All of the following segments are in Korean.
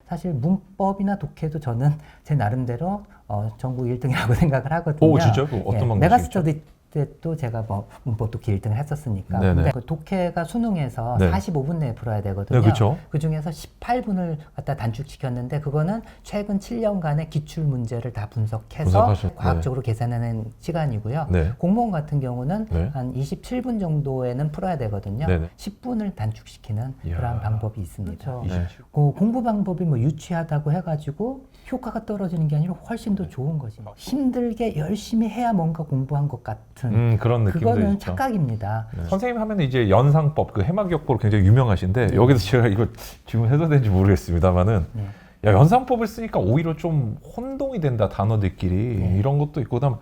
사실 문법이나 독해도 저는 제 나름대로 전국 1등이라고 생각을 하거든요. 오, 진짜요? 어떤 방법이시죠? 메가스터디 때도 제가 뭐 문법 독해 1등을 했었으니까. 네네. 근데 그 독해가 수능에서 네. 45분 내에 풀어야 되거든요. 네, 그렇죠. 그 중에서 18분을 갖다 단축시켰는데 그거는 최근 7년간의 기출 문제를 다 분석해서 과학적으로 계산해낸 시간이고요. 네. 공무원 같은 경우는 네. 한 27분 정도에는 풀어야 되거든요. 네네. 10분을 단축시키는 이야. 그러한 방법이 있습니다. 네. 그 공부 방법이 뭐 유치하다고 해가지고 효과가 떨어지는 게 아니라 훨씬 더 좋은 거지. 힘들게 열심히 해야 뭔가 공부한 것 같은 그런 느낌도 그거는 있죠. 착각입니다. 네. 선생님 하면 이제 연상법, 그 해마기억법으로 굉장히 유명하신데 네. 여기서 제가 이거 지금 해도 되는지 모르겠습니다만은 네. 야, 연상법을 쓰니까 오히려 좀 혼동이 된다, 단어들끼리. 네. 이런 것도 있고, 그다음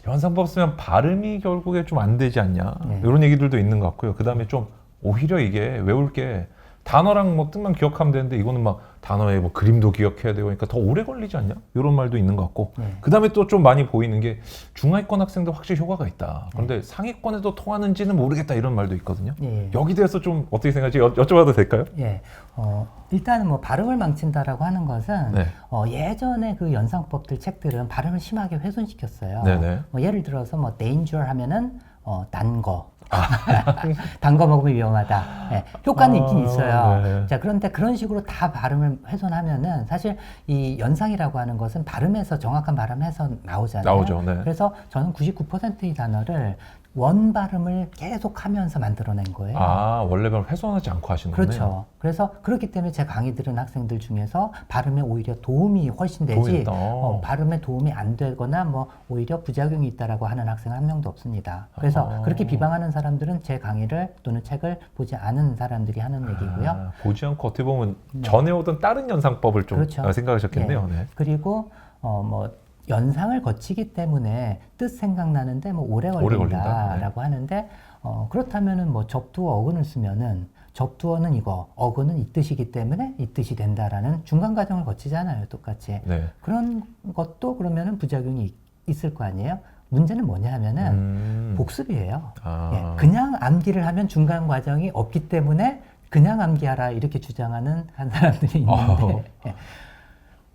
연상법 쓰면 발음이 결국에 좀 안 되지 않냐, 네. 이런 얘기들도 있는 것 같고요. 그 다음에 좀 오히려 이게 외울 게 단어랑 뭐 뜻만 기억하면 되는데 이거는 막 단어에 뭐 그림도 기억해야 되고 그러니까 더 오래 걸리지 않냐, 이런 말도 있는 것 같고. 네. 그 다음에 또 좀 많이 보이는 게 중하위권 학생도 확실히 효과가 있다, 그런데 상위권에도 통하는지는 모르겠다, 이런 말도 있거든요. 예. 여기 대해서 좀 어떻게 생각하지? 여쭤봐도 될까요? 예. 일단은 뭐 발음을 망친다라고 하는 것은 네. 예전에 그 연상법들 책들은 발음을 심하게 훼손시켰어요. 네네. 뭐 예를 들어서 뭐 danger 하면은 단 거. 단 거 먹으면 위험하다. 예, 효과는 있긴 있어요. 네. 자, 그런데 그런 식으로 다 발음을 훼손하면은 사실 이 연상이라고 하는 것은 발음에서 정확한 발음에서 나오잖아요. 나오죠. 네. 그래서 저는 99%의 단어를 원 발음을 계속 하면서 만들어낸 거예요. 아, 원래 발음 훼손하지 않고 하시는 거네요. 그렇죠. 그래서 그렇기 때문에 제 강의 들은 학생들 중에서 발음에 오히려 도움이 훨씬 되지, 도움이 있다. 발음에 도움이 안 되거나 뭐 오히려 부작용이 있다라고 하는 학생 한 명도 없습니다. 그래서 그렇게 비방하는 사람들은 제 강의를 또는 책을 보지 않은 사람들이 하는 얘기고요. 보지 않고 어떻게 보면 전해오던 다른 연상법을 좀 그렇죠. 생각하셨겠네요. 네. 그리고 뭐 연상을 거치기 때문에 뜻 생각나는데 뭐 오래 걸린다라고 하는데 그렇다면은 뭐 접두어 어근을 쓰면은 접두어는 이거, 어근은 이 뜻이기 때문에 이 뜻이 된다라는 중간 과정을 거치잖아요, 똑같이. 네. 그런 것도 그러면은 부작용이 있을 거 아니에요? 문제는 뭐냐 하면은 복습이에요. 예, 그냥 암기를 하면 중간 과정이 없기 때문에 그냥 암기하라 이렇게 주장하는 한 사람들이 있는데 예,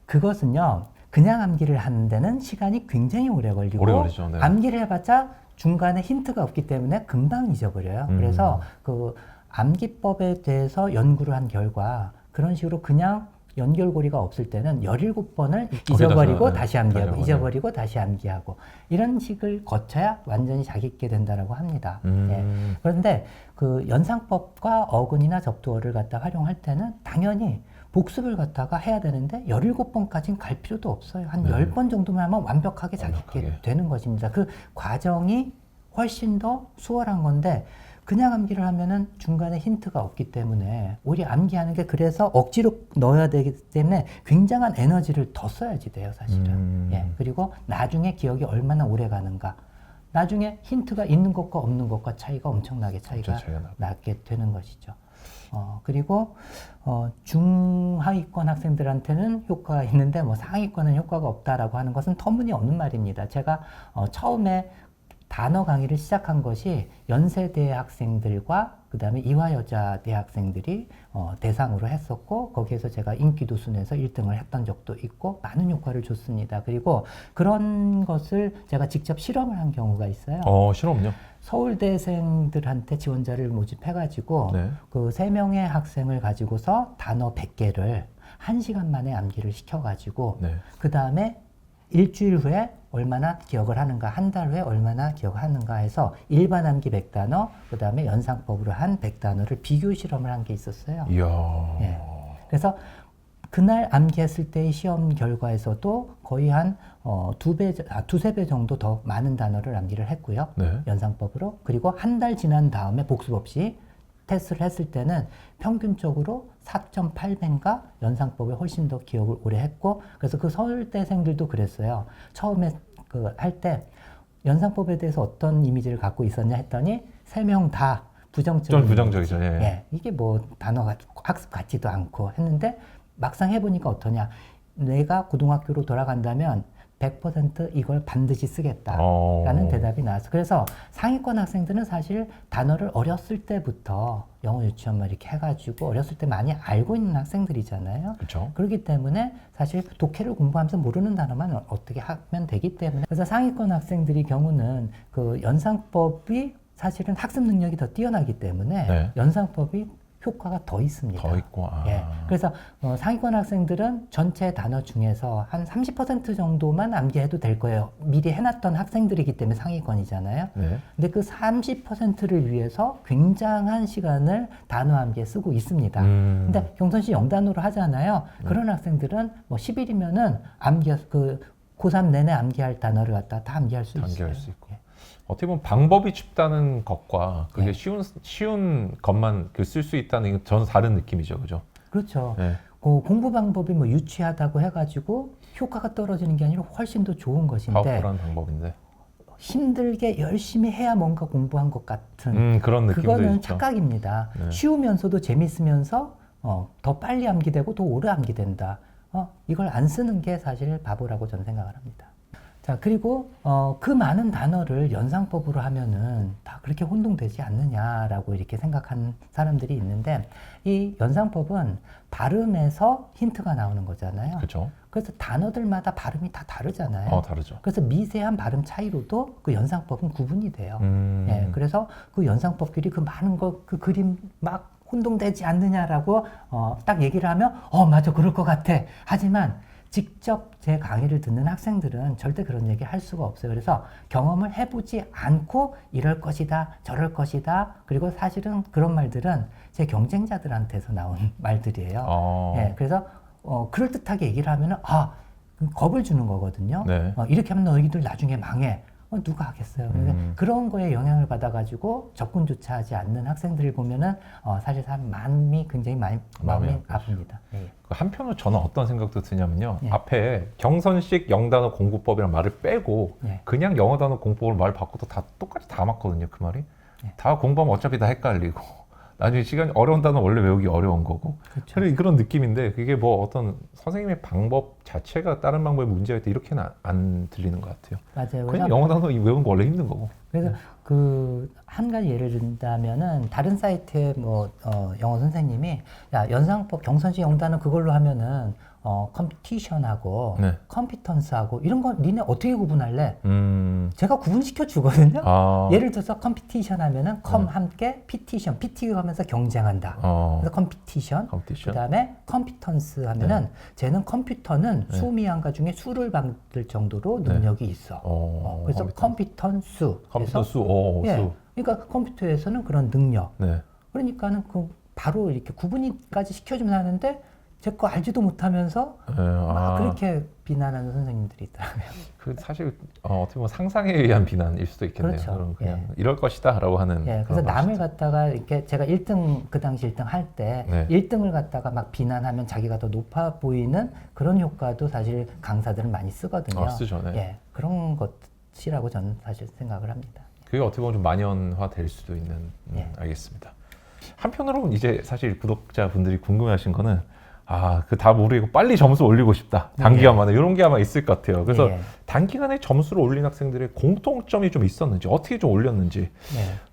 그것은요, 그냥 암기를 하는 데는 시간이 굉장히 오래 걸리고 오래 걸리죠. 네. 암기를 해봤자 중간에 힌트가 없기 때문에 금방 잊어버려요. 그래서 그 암기법에 대해서 연구를 한 결과 그런 식으로 그냥 연결고리가 없을 때는 17번을 잊어버리고 다시 암기하고 잊어버리고 다시 암기하고 이런 식을 거쳐야 완전히 자기 있게 된다라고 합니다. 예. 그런데 그 연상법과 어근이나 접두어를 갖다 활용할 때는 당연히 복습을 갖다가 해야 되는데 17번까지는 갈 필요도 없어요. 한 10번 정도만 하면 완벽하게 자기 있게 되는 것입니다. 그 과정이 훨씬 더 수월한 건데 그냥 암기를 하면은 중간에 힌트가 없기 때문에 오히려 암기하는 게 그래서 억지로 넣어야 되기 때문에 굉장한 에너지를 더 써야지 돼요, 사실은. 예. 그리고 나중에 기억이 얼마나 오래 가는가. 나중에 힌트가 있는 것과 없는 것과 차이가 엄청나게 차이가 나게 되는 것이죠. 그리고 중하위권 학생들한테는 효과가 있는데 뭐 상위권은 효과가 없다라고 하는 것은 터무니없는 말입니다. 제가 처음에 단어 강의를 시작한 것이 연세대 학생들과 그 다음에 이화여자 대학생들이 대상으로 했었고 거기에서 제가 인기도 순에서 1등을 했던 적도 있고 많은 효과를 줬습니다. 그리고 그런 것을 제가 직접 실험을 한 경우가 있어요. 실험요? 서울대생들한테 지원자를 모집해가지고 그 3명의 학생을 가지고서 단어 100개를 1시간 만에 암기를 시켜가지고 그 다음에 일주일 후에 얼마나 기억을 하는가, 한 달 후에 얼마나 기억하는가 해서 일반 암기 100단어, 그 다음에 연상법으로 한 100단어를 비교 실험을 한 게 있었어요. 이야. 예. 그래서 그날 암기했을 때의 시험 결과에서도 거의 한 두세 배 정도 더 많은 단어를 암기를 했고요. 연상법으로. 그리고 한 달 지난 다음에 복습 없이 테스트를 했을 때는 평균적으로 4.8배인가 연상법에 훨씬 더 기억을 오래 했고 그래서 그 서울대생들도 그랬어요. 처음에 그 할 때 연상법에 대해서 어떤 이미지를 갖고 있었냐 했더니 3명 다 부정적인 부정적이죠. 예. 이게 뭐 단어가 학습 같지도 않고 했는데 막상 해보니까 어떠냐. 내가 고등학교로 돌아간다면 100% 이걸 반드시 쓰겠다라는 대답이 나왔어요. 그래서 상위권 학생들은 사실 단어를 어렸을 때부터 영어 유치원 막 이렇게 해가지고 어렸을 때 많이 알고 있는 학생들이잖아요. 그렇죠. 그렇기 때문에 사실 독해를 공부하면서 모르는 단어만 어떻게 하면 되기 때문에 그래서 상위권 학생들의 경우는 그 연상법이 사실은 학습 능력이 더 뛰어나기 때문에 네. 연상법이 효과가 더 있습니다. 더 있고. 예. 그래서 상위권 학생들은 전체 단어 중에서 한 30% 정도만 암기해도 될 거예요. 미리 해놨던 학생들이기 때문에 상위권이잖아요. 네. 근데 그 30%를 위해서 굉장한 시간을 단어 암기에 쓰고 있습니다. 근데 경선시 영단어로 하잖아요. 그런 학생들은 뭐 10일이면은 고3 내내 암기할 단어를 갖다 다 암기할 수 있어요. 암기할 수 있고. 어떻게 보면 방법이 쉽다는 것과 그게 네. 쉬운 것만 쓸 수 있다는 게 전혀 다른 느낌이죠, 그죠? 그렇죠. 네. 공부 방법이 뭐 유치하다고 해가지고 효과가 떨어지는 게 아니라 훨씬 더 좋은 것인데 파워풀한 방법인데. 힘들게 열심히 해야 뭔가 공부한 것 같은 그런 느낌도 그거는 있죠. 착각입니다. 네. 쉬우면서도 재밌으면서 더 빨리 암기되고 더 오래 암기된다. 이걸 안 쓰는 게 사실 바보라고 저는 생각을 합니다. 자, 그리고 그 많은 단어를 연상법으로 하면은 다 그렇게 혼동되지 않느냐라고 이렇게 생각한 사람들이 있는데 이 연상법은 발음에서 힌트가 나오는 거잖아요. 그렇죠. 그래서 단어들마다 발음이 다 다르잖아요. 다르죠. 그래서 미세한 발음 차이로도 그 연상법은 구분이 돼요. 예, 그래서 그 연상법끼리 그 많은 그 그림 막 혼동되지 않느냐라고 딱 얘기를 하면 맞아 그럴 것 같아. 하지만 직접 제 강의를 듣는 학생들은 절대 그런 얘기 할 수가 없어요. 그래서 경험을 해보지 않고 이럴 것이다, 저럴 것이다. 그리고 사실은 그런 말들은 제 경쟁자들한테서 나온 말들이에요. 예, 그래서 그럴듯하게 얘기를 하면은 겁을 주는 거거든요. 네. 이렇게 하면 너희들 나중에 망해. 누가 하겠어요. 그런 거에 영향을 받아가지고 접근조차 하지 않는 학생들을 보면은 사실 사람 마음이 굉장히 마음이 아픕니다. 예. 한편으로 저는 어떤 생각도 드냐면요. 예. 앞에 경선식 영단어 공부법이란 말을 빼고 예. 그냥 영어 단어 공부법을 말 바꿔도 다 똑같이 다 맞거든요. 그 말이. 예. 다 공부하면 어차피 다 헷갈리고 나중에 시간이 어려운 단어 원래 외우기 어려운 거고 그렇죠. 그런 느낌인데 그게 뭐 어떤 선생님의 방법 자체가 다른 방법에 문제가 있다 이렇게는 안 들리는 것 같아요. 맞아요. 그냥 영어 단어 외우는 거 원래 힘든 거고. 그래서 한 가지 예를 든다면은 다른 사이트에 영어 선생님이 야 연상법 경선식 영단은 그걸로 하면은 컴피티션하고 네. 컴피턴스하고 이런 거 니네 어떻게 구분할래? 제가 구분시켜 주거든요. 예를 들어서 컴피티션 하면은 함께 피티션, PT가 하면서 경쟁한다. 그래서 컴피티션. 그다음에 컴피턴스 하면은 쟤는 컴퓨터는 수미양가 중에 수를 만들 정도로 능력이 있어. 그래서 컴피턴수. 예. 그러니까 컴퓨터에서는 그런 능력. 네. 그러니까는 바로 이렇게 구분까지 시켜주면 하는데 제 거 알지도 못하면서 막 그렇게 비난하는 선생님들이 있더라고요. 사실 어떻게 보면 상상에 의한 비난일 수도 있겠네요. 그렇죠. 그럼 그냥 이럴 것이다라고 하는. 그래서 남을 갖다가 이렇게 제가 1등 그 당시 1등 할 때 1등을 갖다가 막 비난하면 자기가 더 높아 보이는 그런 효과도 사실 강사들은 많이 쓰거든요. 쓰죠. 네. 그런 것이라고 저는 사실 생각을 합니다. 그게 어떻게 보면 좀 만연화 될 수도 있는. 알겠습니다. 한편으로는 이제 사실 구독자분들이 궁금해하신 거는 그 다 모르고 빨리 점수 올리고 싶다. 단기간 만에 이런 게 아마 있을 것 같아요. 그래서 단기간에 점수를 올린 학생들의 공통점이 좀 있었는지 어떻게 좀 올렸는지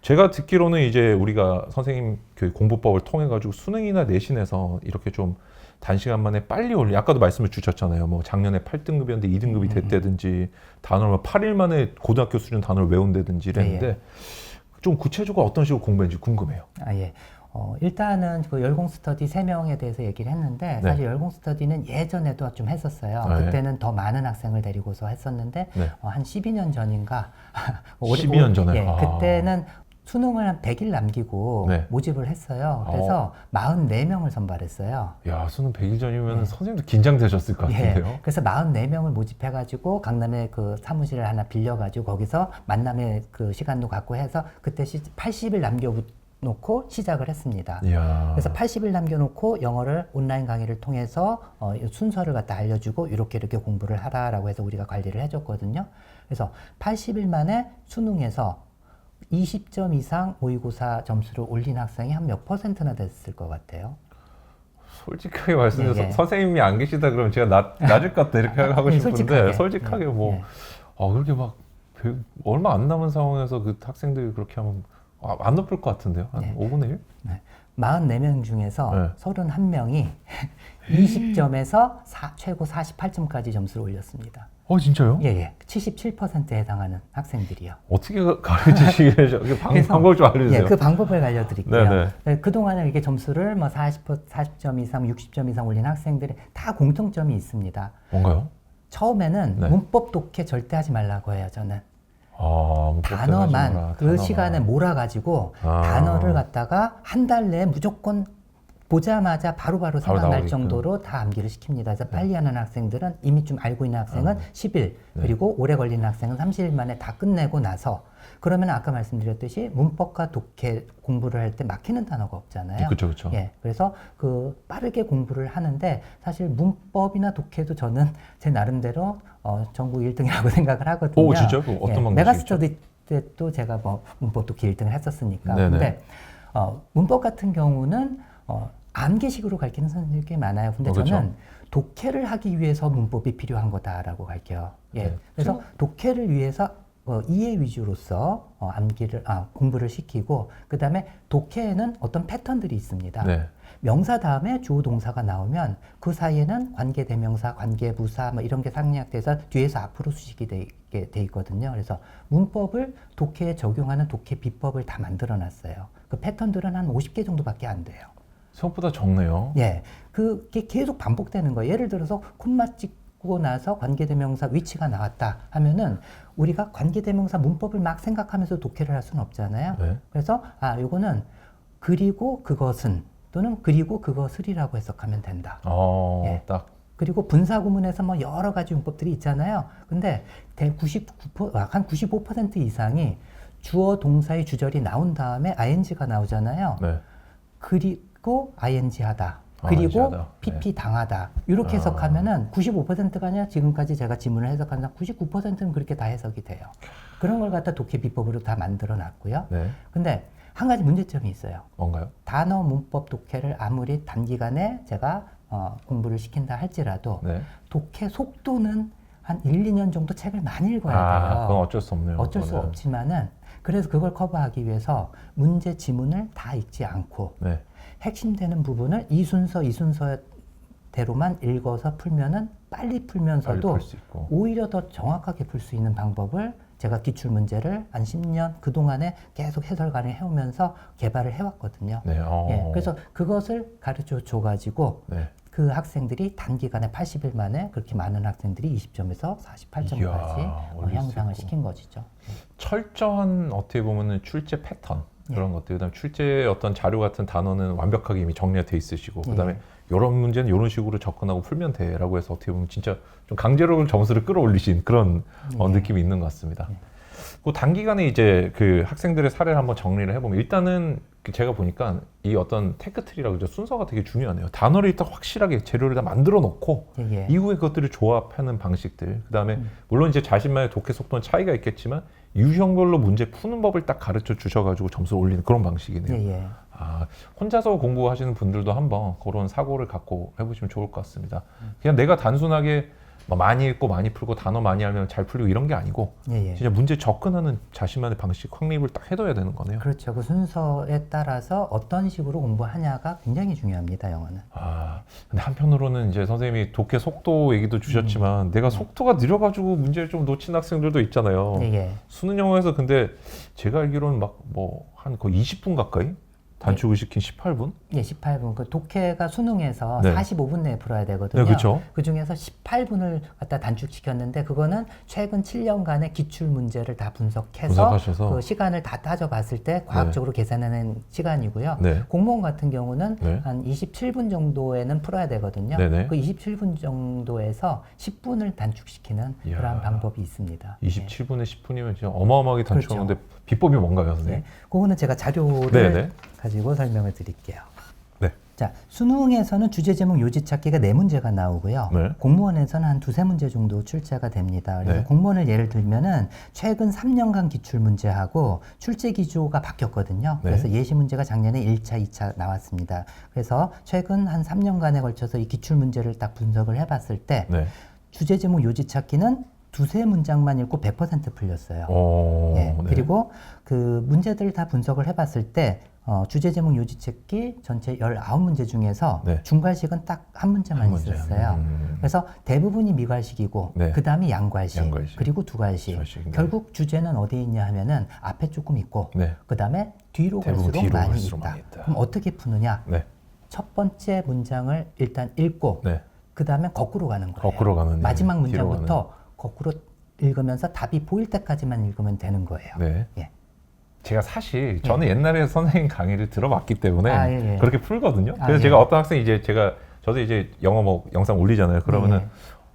제가 듣기로는 이제 우리가 선생님 공부법을 통해 가지고 수능이나 내신에서 이렇게 좀 단시간 만에 빨리 올린 아까도 말씀을 주셨잖아요. 뭐 작년에 8등급이었는데 2등급이 됐다든지 단어를 8일 만에 고등학교 수준 단어를 외운다든지 이랬는데 좀 구체적으로 어떤 식으로 공부했는지 궁금해요. 일단은 그 열공스터디 3명에 대해서 얘기를 했는데 사실 열공스터디는 예전에도 좀 했었어요. 그때는 더 많은 학생을 데리고서 했었는데 한 12년 전인가 12년 전에? 그때는 수능을 한 100일 남기고 모집을 했어요. 그래서 44명을 선발했어요. 야, 수능 100일 전이면 선생님도 긴장되셨을 것 같은데요. 그래서 44명을 모집해가지고 강남에 그 사무실을 하나 빌려가지고 거기서 만남의 그 시간도 갖고 해서 그때 80일 남겨놓고 시작을 했습니다. 그래서 80일 남겨놓고 영어를 온라인 강의를 통해서 순서를 갖다 알려주고 이렇게 공부를 하라라고 해서 우리가 관리를 해줬거든요. 그래서 80일 만에 수능에서 20점 이상 모의고사 점수를 올린 학생이 한 몇 %나 됐을 것 같아요? 솔직하게 말씀드려서 선생님이 안 계시다 그러면 제가 낮을 것 같다 이렇게 하고 싶은데 솔직하게 그렇게 막 얼마 안 남은 상황에서 그 학생들이 그렇게 하면 안 높을 것 같은데요? 한 5분의 1? 44명 중에서 네. 31명이 20점에서 최고 48점까지 점수를 올렸습니다. 진짜요? 예. 77%에 해당하는 학생들이요. 어떻게 가르치시길래 방법 좀 알려주세요. 예, 그 방법을 알려드릴게요. 네네. 네, 그동안에 이렇게 점수를 뭐 40점 이상, 60점 이상 올린 학생들이 다 공통점이 있습니다. 뭔가요? 처음에는 네. 문법 독해 절대 하지 말라고 해요, 저는. 문법 단어만 그 단어만. 시간에 몰아가지고 아. 단어를 갖다가 한 달 내에 무조건 보자마자 바로바로 바로 생각날 나오게끔. 정도로 다 암기를 시킵니다. 그래서 빨리 하는 학생들은 이미 좀 알고 있는 학생은 10일, 네. 그리고 오래 걸리는 학생은 30일 만에 다 끝내고 나서, 그러면 아까 말씀드렸듯이 문법과 독해 공부를 할 때 막히는 단어가 없잖아요. 그렇죠. 예, 그래서 그 빠르게 공부를 하는데, 사실 문법이나 독해도 저는 제 나름대로 전국 1등이라고 생각을 하거든요. 오, 진짜요? 그거 어떤 방법이시죠? 메가스터디 때 또 제가 뭐 문법 독해 1등을 했었으니까. 네네. 근데 문법 같은 경우는 암기식으로 가르치는 선생님이 꽤 많아요. 근데 그렇죠. 저는 독해를 하기 위해서 문법이 필요한 거다라고 가르쳐요. 예. 네. 그래서 독해를 위해서 이해 위주로서 공부를 시키고, 그 다음에 독해에는 어떤 패턴들이 있습니다. 네. 명사 다음에 주어 동사가 나오면 그 사이에는 관계대명사, 관계부사 뭐 이런 게 상략돼서 뒤에서 앞으로 수식이 돼 있거든요. 그래서 문법을 독해에 적용하는 독해 비법을 다 만들어 놨어요. 그 패턴들은 한 50개 정도밖에 안 돼요. 생각보다 적네요. 예. 그게 계속 반복되는 거예요. 예를 들어서 콤마 찍고 나서 관계대명사 위치가 나왔다 하면은 우리가 관계대명사 문법을 막 생각하면서 독해를 할 수는 없잖아요. 네. 그래서 요거는 그리고 그것은 또는 그리고 그것을이라고 해석하면 된다. 예. 딱. 그리고 분사구문에서 뭐 여러 가지 문법들이 있잖아요. 근데 한 95% 이상이 주어 동사의 주절이 나온 다음에 ing가 나오잖아요. 네. 그리고 ing 하다. 그리고 하다. pp 당하다. 이렇게 해석하면은 95%가 아니라 지금까지 제가 지문을 해석한 99%는 그렇게 다 해석이 돼요. 그런 걸 갖다 독해 비법으로 다 만들어 놨고요. 네. 근데 한 가지 문제점이 있어요. 뭔가요? 단어 문법 독해를 아무리 단기간에 제가 공부를 시킨다 할지라도 네. 독해 속도는 한 1, 2년 정도 책을 많이 읽어야 돼요. 그건 어쩔 수 없네요. 어쩔 수 그거는. 없지만은, 그래서 그걸 커버하기 위해서 문제 지문을 다 읽지 않고 네. 핵심되는 부분을 이 순서대로만 읽어서 풀면은 빨리 풀면서도 빨리 풀 수 있고. 오히려 더 정확하게 풀 수 있는 방법을 제가 기출 문제를 한 10년 그동안에 계속 해설관을 해오면서 개발을 해왔거든요. 네. 예, 그래서 그것을 가르쳐 줘가지고 네. 그 학생들이 단기간에 80일 만에 그렇게 많은 학생들이 20점에서 48점까지 이야, 올릴 수 향상을 있고. 시킨 것이죠. 철저한 어떻게 보면은 출제 패턴 그런 것들, 그다음 출제 어떤 자료 같은 단어는 완벽하게 이미 정리가 돼 있으시고, 그다음에 이런 문제는 이런 식으로 접근하고 풀면 돼라고 해서 어떻게 보면 진짜 좀 강제로 점수를 끌어올리신 그런 느낌이 있는 것 같습니다. 그 단기간에 이제 그 학생들의 사례를 한번 정리를 해보면, 일단은 제가 보니까 이 어떤 테크트리라고 그러죠. 순서가 되게 중요하네요. 단어를 일단 확실하게 재료를 다 만들어 놓고 이후에 그것들을 조합하는 방식들, 그 다음에 물론 이제 자신만의 독해 속도는 차이가 있겠지만 유형별로 문제 푸는 법을 딱 가르쳐 주셔가지고 점수를 올리는 그런 방식이네요. 혼자서 공부하시는 분들도 한번 그런 사고를 갖고 해보시면 좋을 것 같습니다. 그냥 내가 단순하게 많이 읽고 많이 풀고 단어 많이 알면 잘 풀리고 이런 게 아니고 진짜 문제 접근하는 자신만의 방식 확립을 딱 해둬야 되는 거네요. 그렇죠. 그 순서에 따라서 어떤 식으로 공부하냐가 굉장히 중요합니다, 영어는. 근데 한편으로는 이제 선생님이 독해 속도 얘기도 주셨지만 내가 속도가 느려가지고 문제를 좀 놓친 학생들도 있잖아요. 수능 영어에서 근데 제가 알기로는 막 한 거의 20분 가까이 단축을 시킨 18분? 예, 18분. 그 독해가 수능에서 네. 45분 내에 풀어야 되거든요. 네, 그렇죠. 그 중에서 18분을 갖다 단축시켰는데, 그거는 최근 7년간의 기출 문제를 다 분석하셔서 그 시간을 다 따져봤을 때 과학적으로 계산해낸 시간이고요. 네. 공무원 같은 경우는 네. 한 27분 정도에는 풀어야 되거든요. 네네. 그 27분 정도에서 10분을 단축시키는 이야. 그러한 방법이 있습니다. 27분에 10분이면 진짜 어마어마하게 단축하는데 그렇죠. 비법이 뭔가요, 선생님? 네. 그거는 제가 자료를 네네. 가지고 설명을 드릴게요. 네. 자, 수능에서는 주제 제목 요지 찾기가 4문제가 나오고요. 네. 공무원에서는 한 2-3문제 정도 출제가 됩니다. 그래서 네. 공무원을 예를 들면은 최근 3년간 기출 문제하고 출제 기조가 바뀌었거든요. 네. 그래서 예시 문제가 작년에 1차, 2차 나왔습니다. 그래서 최근 한 3년간에 걸쳐서 이 기출 문제를 딱 분석을 해봤을 때 네. 주제 제목 요지 찾기는 2-3문장만 읽고 100% 풀렸어요. 네. 그리고 그 문제들을 다 분석을 해봤을 때 주제 제목 요지 찾기 전체 19문제 중에서 네. 중괄식은 딱 한 문제만 한 문제. 있었어요. 그래서 대부분이 미괄식이고 네. 그 다음이 양괄식, 양괄식. 그리고 두괄식. 두괄식, 네. 결국 주제는 어디에 있냐 하면은 앞에 조금 있고 네. 그 다음에 뒤로 대부분 갈수록 뒤로 많이 갈수록 있다. 많이 있다. 그럼 어떻게 푸느냐? 네. 첫 번째 문장을 일단 읽고 네. 그 다음에 거꾸로 가는 거예요. 거꾸로 가는 마지막 뒤로 문장부터 거꾸로 읽으면서 답이 보일 때까지만 읽으면 되는 거예요. 네. 예. 제가 사실 저는 옛날에 선생님 강의를 들어봤기 때문에 아, 예, 예. 그렇게 풀거든요. 아, 그래서 예. 제가 어떤 학생이 저도 이제 영어 뭐 영상 올리잖아요. 그러면은 예.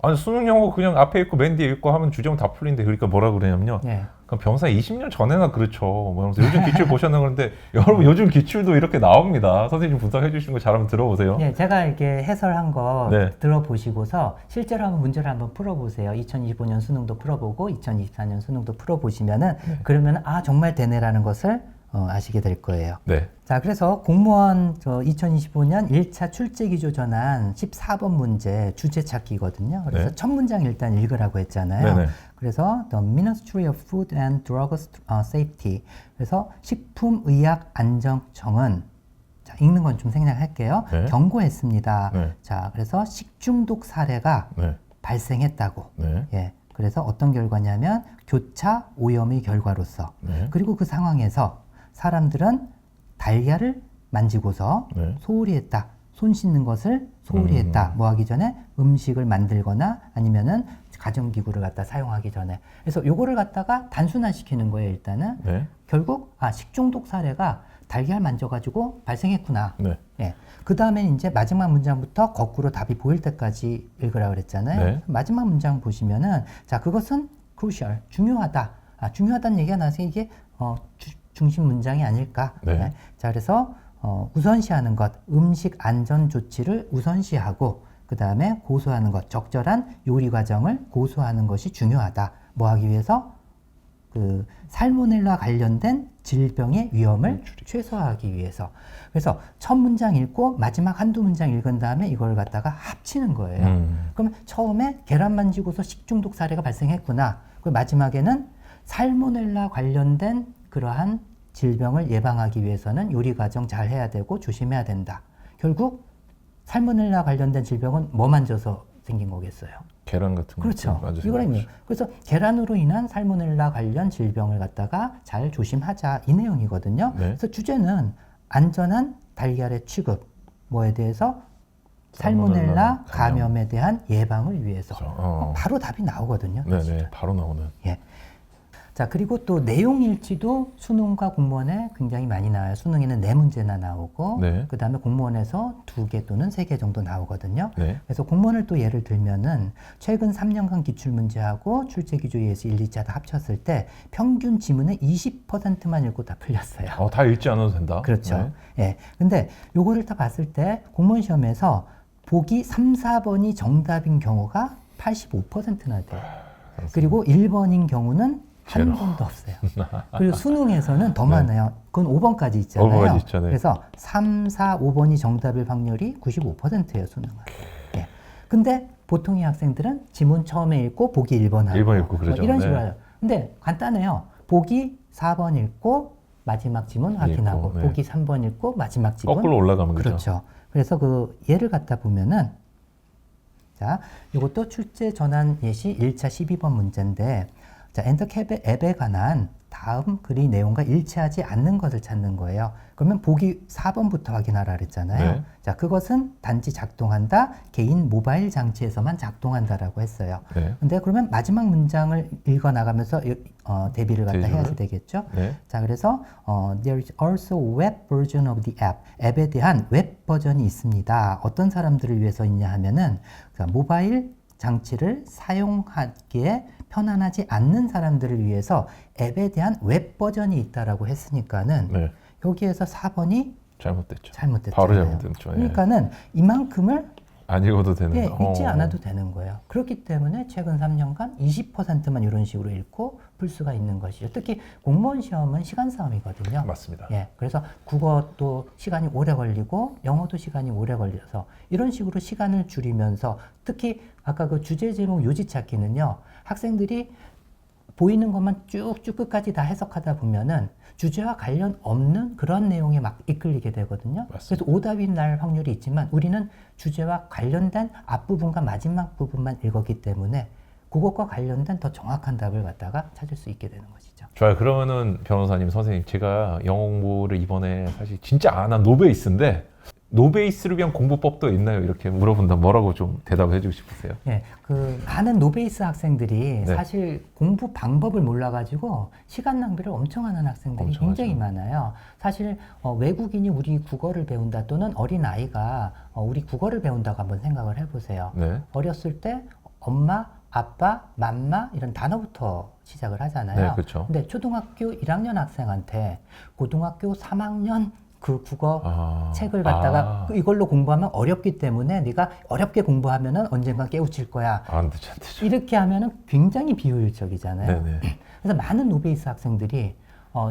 아니 수능 영어 그냥 앞에 읽고 맨 뒤에 읽고 하면 주제문 다 풀린대. 그러니까 뭐라 그러냐면요. 예. 그럼 병사 20년 전에나 그렇죠. 뭐 이러면서 요즘 기출 보셨나 그런데 여러분 요즘 기출도 이렇게 나옵니다. 선생님 분석해 주시는 거 잘 한번 들어보세요. 예, 제가 이렇게 해설한 거 네. 들어보시고서 실제로 한번 문제를 한번 풀어보세요. 2025년 수능도 풀어보고 2024년 수능도 풀어보시면은 그러면 아 정말 되네라는 것을 아시게 될 거예요. 네. 자, 그래서 공무원 2025년 1차 출제기조 전환 14번 문제 주제 찾기거든요. 그래서 네. 첫 문장 일단 읽으라고 했잖아요. 네네. 그래서 The Ministry of Food and Drug Safety. 그래서 식품의약안정청은 자, 읽는 건 좀 생략할게요. 네. 경고했습니다. 네. 자, 그래서 식중독 사례가 네. 발생했다고. 네. 예. 그래서 어떤 결과냐면 교차 오염의 결과로서. 네. 그리고 그 상황에서 사람들은 달걀을 만지고서 네. 소홀히 했다. 손 씻는 것을 소홀히 했다. 뭐 하기 전에 음식을 만들거나 아니면은 가정기구를 갖다 사용하기 전에. 그래서 요거를 갖다가 단순화시키는 거예요, 일단은. 네. 결국, 식중독 사례가 달걀 만져가지고 발생했구나. 네. 예. 그 다음에 이제 마지막 문장부터 거꾸로 답이 보일 때까지 읽으라 그랬잖아요. 네. 마지막 문장 보시면은, 자, 그것은 crucial, 중요하다. 중요하다는 얘기가 나서 이게, 중심 문장이 아닐까. 네. 네. 자, 그래서, 우선시하는 것, 음식 안전 조치를 우선시하고, 그 다음에 고수하는 것, 적절한 요리 과정을 고수하는 것이 중요하다. 뭐 하기 위해서? 그 살모넬라 관련된 질병의 위험을 최소화하기 위해서. 그래서 첫 문장 읽고 마지막 한두 문장 읽은 다음에 이걸 갖다가 합치는 거예요. 그럼 처음에 계란 만지고서 식중독 사례가 발생했구나. 그 마지막에는 살모넬라 관련된 그러한 질병을 예방하기 위해서는 요리 과정 잘 해야 되고 조심해야 된다. 결국 살모넬라 관련된 질병은 뭐 만져서 생긴 거겠어요? 계란 같은 거. 그렇죠. 이거는요. 그래서 계란으로 인한 살모넬라 관련 질병을 갖다가 잘 조심하자 이 내용이거든요. 네. 그래서 주제는 안전한 달걀의 취급 뭐에 대해서 살모넬라 감염에 대한 예방을 위해서 바로 답이 나오거든요. 네네. 바로 나오는. 예. 자, 그리고 또 내용일지도 수능과 공무원에 굉장히 많이 나와요. 수능에는 4문제나 나오고, 네. 그 다음에 공무원에서 2개 또는 3개 정도 나오거든요. 네. 그래서 공무원을 또 예를 들면은 최근 3년간 기출문제하고 출제기조 예시 1, 2차 다 합쳤을 때 평균 지문의 20%만 읽고 다 풀렸어요. 다 읽지 않아도 된다. 그렇죠. 네. 예. 근데 요거를 다 봤을 때 공무원 시험에서 보기 3, 4번이 정답인 경우가 85%나 돼요. 그리고 1번인 경우는 한 번도 없어요. 그리고 수능에서는 더 많아요. 그건 5번까지 있잖아요. 5번까지 있잖아요. 그래서 3, 4, 5번이 정답일 확률이 95%예요, 수능은. 예. 근데 보통의 학생들은 지문 처음에 읽고 보기 1번 하고 1번 읽고 그러죠. 이런 식으로 네. 해요. 근데 간단해요. 보기 4번 읽고 마지막 지문 확인하고 읽고, 네. 보기 3번 읽고 마지막 지문 거꾸로 올라가면 그렇죠. 그래서 그 예를 갖다 보면은 자, 이것도 출제 전환 예시 1차 12번 문제인데 자, 엔더캡의 앱에 관한 다음 글의 내용과 일치하지 않는 것을 찾는 거예요. 그러면 보기 4번부터 확인하라 그랬잖아요. 네. 자, 그것은 단지 작동한다. 개인 모바일 장치에서만 작동한다라고 했어요. 네. 근데 그러면 마지막 문장을 읽어 나가면서 대비를 갖다 대비를? 해야 되겠죠. 네. 자, 그래서 there is also a web version of the app. 앱에 대한 웹 버전이 있습니다. 어떤 사람들을 위해서 있냐 하면은 모바일 장치를 사용하기에 편안하지 않는 사람들을 위해서 앱에 대한 웹 버전이 있다라고 했으니까는 네. 여기에서 4번이 잘못됐죠. 잘못됐잖아요. 바로 잘못됐죠. 예. 그러니까는 이만큼을 안 읽어도 되는. 읽지 않아도 되는 거예요. 그렇기 때문에 최근 3년간 20%만 이런 식으로 읽고 풀 수가 있는 것이죠. 특히 공무원 시험은 시간 싸움이거든요. 맞습니다. 예, 그래서 국어도 시간이 오래 걸리고 영어도 시간이 오래 걸려서 이런 식으로 시간을 줄이면서 특히 아까 그 주제 제목 요지 찾기는요. 학생들이 보이는 것만 쭉쭉 끝까지 다 해석하다 보면은 주제와 관련 없는 그런 내용에 막 이끌리게 되거든요. 맞습니다. 그래서 오답이 날 확률이 있지만 우리는 주제와 관련된 앞부분과 마지막 부분만 읽었기 때문에 그것과 관련된 더 정확한 답을 갖다가 찾을 수 있게 되는 것이죠. 좋아요. 그러면은 변호사님, 선생님, 제가 영어 공부를 이번에 사실 진짜 안 한 노베이스인데 노베이스를 위한 공부법도 있나요? 이렇게 물어본다면 뭐라고 좀 대답을 해주고 싶으세요? 예, 그 많은 노베이스 학생들이 네. 사실 공부 방법을 몰라가지고 시간 낭비를 엄청 하는 학생들이 엄청 굉장히 하죠. 많아요. 사실 외국인이 우리 국어를 배운다 또는 어린 아이가 우리 국어를 배운다고 한번 생각을 해보세요. 네. 어렸을 때 엄마, 아빠, 맘마 이런 단어부터 시작을 하잖아요. 네, 그렇죠. 근데 초등학교 1학년 학생한테 고등학교 3학년 그 국어 책을 갖다가 이걸로 공부하면 어렵기 때문에 네가 어렵게 공부하면은 언젠가 깨우칠 거야. 안 되죠, 안 되죠. 이렇게 하면은 굉장히 비효율적이잖아요. 네네. 그래서 많은 노베이스 학생들이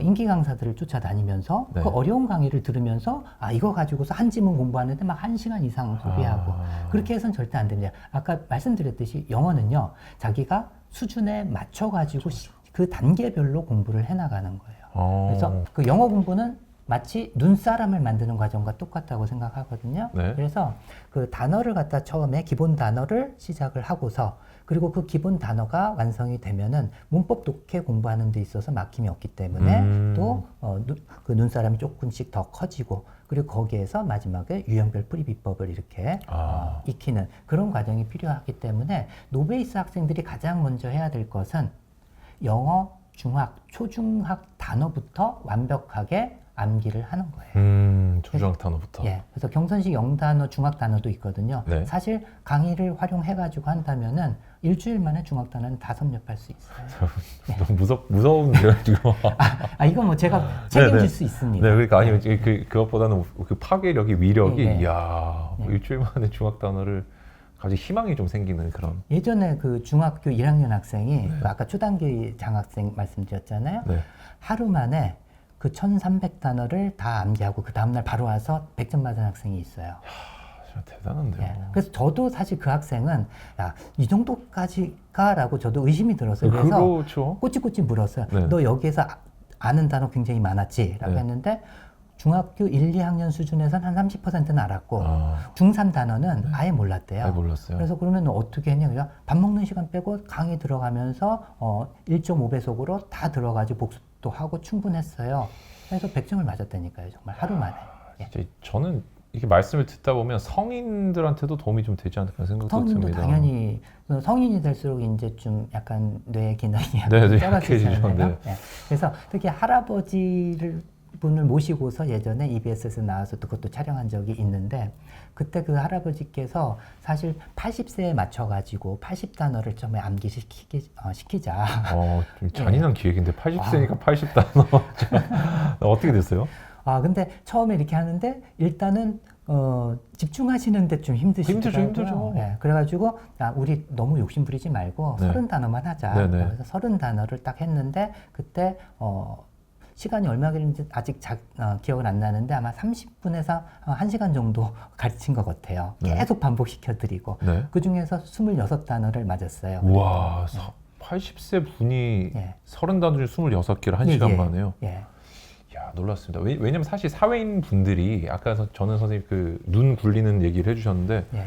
인기 강사들을 쫓아다니면서 네. 그 어려운 강의를 들으면서 이거 가지고서 한 지문 공부하는데 막 1시간 이상 소비하고 그렇게 해서는 절대 안 됩니다. 아까 말씀드렸듯이 영어는요, 자기가 수준에 맞춰가지고 그 단계별로 공부를 해나가는 거예요. 그래서 그 영어 공부는 마치 눈사람을 만드는 과정과 똑같다고 생각하거든요. 네. 그래서 그 단어를 갖다 처음에 기본 단어를 시작을 하고서 그리고 그 기본 단어가 완성이 되면은 문법 독해 공부하는 데 있어서 막힘이 없기 때문에 또 그 눈사람이 조금씩 더 커지고 그리고 거기에서 마지막에 유형별 풀이 비법을 이렇게 익히는 그런 과정이 필요하기 때문에 노베이스 학생들이 가장 먼저 해야 될 것은 영어 중학, 초중학 단어부터 완벽하게 암기를 하는 거예요. 초중학 단어부터. 예, 그래서 경선식 영단어, 중학 단어도 있거든요. 네. 사실 강의를 활용해가지고 한다면은 일주일 만에 중학 단어는 다 섭렵할 수 있어요. 너무 무서운데요, 지금. 이건 뭐 제가 책임질 네네. 수 있습니다. 네, 그러니까 아니면 그것보다는 그 파괴력이, 위력이, 네, 네. 이야, 뭐 일주일 만에 중학 단어를 갑자기 희망이 좀 생기는 그런. 예전에 그 중학교 1학년 학생이 그 아까 초단기 장학생 말씀드렸잖아요. 네. 하루 만에 그 1300단어를 다 암기하고 그 다음날 바로 와서 100점 받은 학생이 있어요. 진짜 대단한데요. 예. 그래서 저도 사실 그 학생은 이 정도까지가라고 저도 의심이 들었어요. 그래서 그렇죠. 꼬치꼬치 물었어요. 네. 너 여기에서 아는 단어 굉장히 많았지? 라고 네. 했는데 중학교 1, 2학년 수준에서는 한 30%는 알았고 아, 중3 단어는 아예 몰랐대요. 잘 몰랐어요. 그래서 그러면 어떻게 했냐? 그냥 밥 먹는 시간 빼고 강의 들어가면서 1.5배속으로 다 들어가지고 복습도 하고 충분했어요. 그래서 100점을 맞았다니까요. 정말 하루 만에. 예. 진짜 저는 이렇게 말씀을 듣다 보면 성인들한테도 도움이 좀 되지 않을까 생각도 성인도 듭니다. 당연히 성인이 될수록 이제 좀 약간 뇌 기능이 네, 네, 떨어지잖아요. 약해지죠. 네. 네. 그래서 특히 할아버지를 분을 모시고서 예전에 EBS에서 나와서 그것도 촬영한 적이 있는데 그때 그 할아버지께서 사실 80세에 맞춰가지고 80단어를 좀 암기시키자. 좀 잔인한 기획인데 80세니까 80단어. 어떻게 됐어요? 근데 처음에 이렇게 하는데 일단은 집중하시는데 좀 힘드시더라고요. 힘들죠. 네, 그래가지고 우리 너무 욕심 부리지 말고 네. 30단어만 하자. 네네. 그래서 30단어를 딱 했는데 그때 시간이 얼마 걸리는지 아직 기억은 안 나는데 아마 30분에서 1시간 정도 가르친 것 같아요. 네. 계속 반복시켜드리고 네. 그 중에서 26단어를 맞았어요. 우와, 80세 분이 예. 30단어 중 26개를 1시간 만에요. 예. 야, 놀랐습니다. 왜냐면 사실 사회인 분들이 아까 저는 선생님 그 눈 굴리는 얘기를 해주셨는데 예.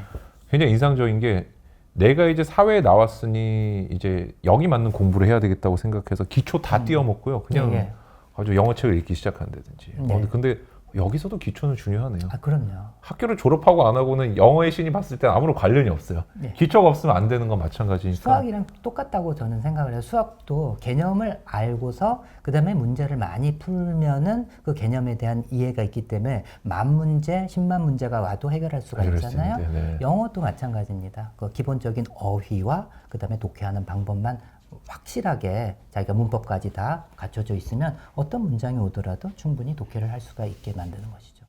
굉장히 인상적인 게 내가 이제 사회에 나왔으니 이제 여기 맞는 공부를 해야 되겠다고 생각해서 기초 다 띄워먹고요. 그냥 예. 아주 영어책을 읽기 시작한다든지. 네. 근데 여기서도 기초는 중요하네요. 그럼요. 학교를 졸업하고 안 하고는 영어의 신이 봤을 때 아무런 관련이 없어요. 네. 기초가 없으면 안 되는 건 마찬가지니까. 수학이랑 똑같다고 저는 생각을 해요. 수학도 개념을 알고서 그 다음에 문제를 많이 풀면은 그 개념에 대한 이해가 있기 때문에 10,000문제, 10만 문제가 와도 해결할 수가 해결할 수 있잖아요. 있는데, 네. 영어도 마찬가지입니다. 그 기본적인 어휘와 그 다음에 독해하는 방법만 확실하게 자기가 문법까지 다 갖춰져 있으면 어떤 문장이 오더라도 충분히 독해를 할 수가 있게 만드는 것이죠.